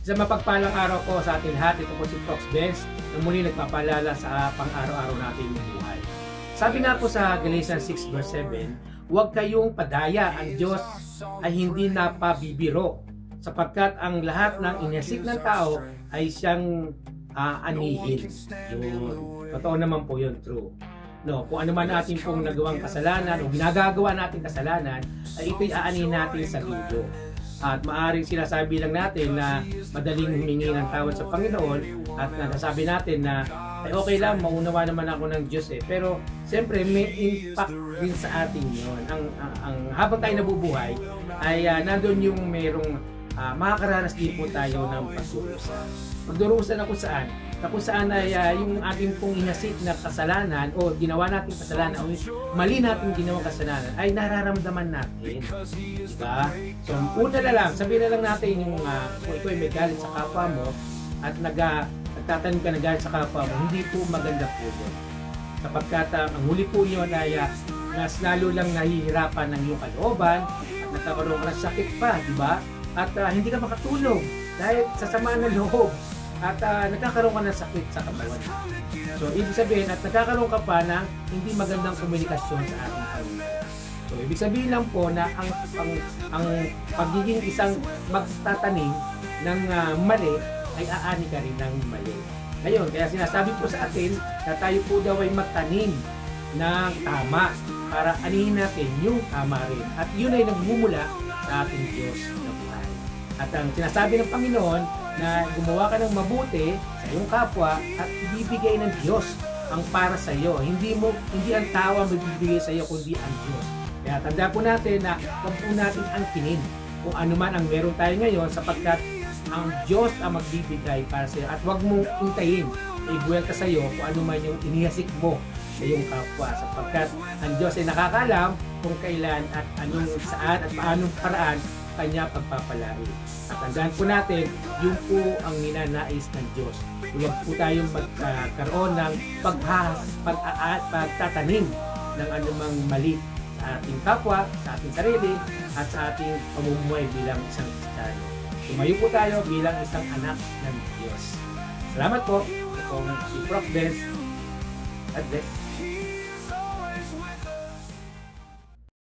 Sa mapagpalang araw po sa atin lahat, ito po si Prox Benz na muli nagpapaalala sa pang-araw-araw nating buhay. Sabi nga po sa Galatians 6 verse 7, huwag kayong padaya, ang Diyos ay hindi napabibiro, sapagkat ang lahat ng inisik ng tao ay siyang anihin. Yun. Totoo naman po yun, true. No, kung ano man natin pong nagawang kasalanan o ginagagawa natin kasalanan, ay ito'y aanihin natin sa dulo. At maaaring sinasabi lang natin na madaling humingi ng tawad sa Panginoon at nasasabi natin na ay okay lang, maunawa naman ako ng Diyos Pero siyempre may impact din sa atin yun. Ang habang tayo nabubuhay ay nandun yung merong makakaranas din po tayo ng pagdurusa. Pagdurusa na kung saan ay yung ating pong inasik na kasalanan o ginawa natin kasalanan o mali natin ginawang kasalanan ay nararamdaman natin. Diba? So, una na lang, sabihin na lang natin yung kung ikaw ay may galit sa kapwa mo at nagtatanim ka na galit sa kapwa mo, hindi po maganda po yun. Sapagkat ang huli po yun ay mas lalo lang nahihirapan ng iyong kalooban at nagkakaroon ka ng sakit pa, di ba? At hindi ka makatulog dahil sa sama ng loob at nagkakaroon ka ng sakit sa katawan. So, ibig sabihin at nagkakaroon ka pa ng hindi magandang komunikasyon sa ating pamilya. So, ibig sabihin lang po na ang pagiging isang magtatanim ng mali ay aani ka rin ng mali. Ngayon, kaya sinasabi po sa atin na tayo po daw ay magtanim ng tama para anihin natin yung tama rin. At yun ay nagmumula sa ating Diyos na buhay. At ang sinasabi ng Panginoon na gumawa ka ng mabuti sa iyong kapwa at ibibigay ng Diyos ang para sa iyo. Hindi ang tao ang magbibigay sa iyo kundi ang Diyos. Kaya tanda po natin na huwag po natin angkinin kung ano man ang meron tayo ngayon sapagkat ang Diyos ang magbibigay para sa iyo at huwag mong hintayin na ibuwelta sa iyo kung ano man yung inihasik mo sa iyong kapwa sapagkat ang Diyos ay nakakalam kung kailan at anong saan at paanong paraan kanya pagpapalain. At tandaan po natin, yun po ang ninanais ng Diyos. Huwag po tayong magkaroon ng pagtatanim ng anumang mali sa ating kapwa, sa ating sarili, at sa ating pamumuhay bilang isang Kristiyano. Tumayo po tayo bilang isang anak ng Diyos. Salamat po. Ito si Prof. Benz. God bless.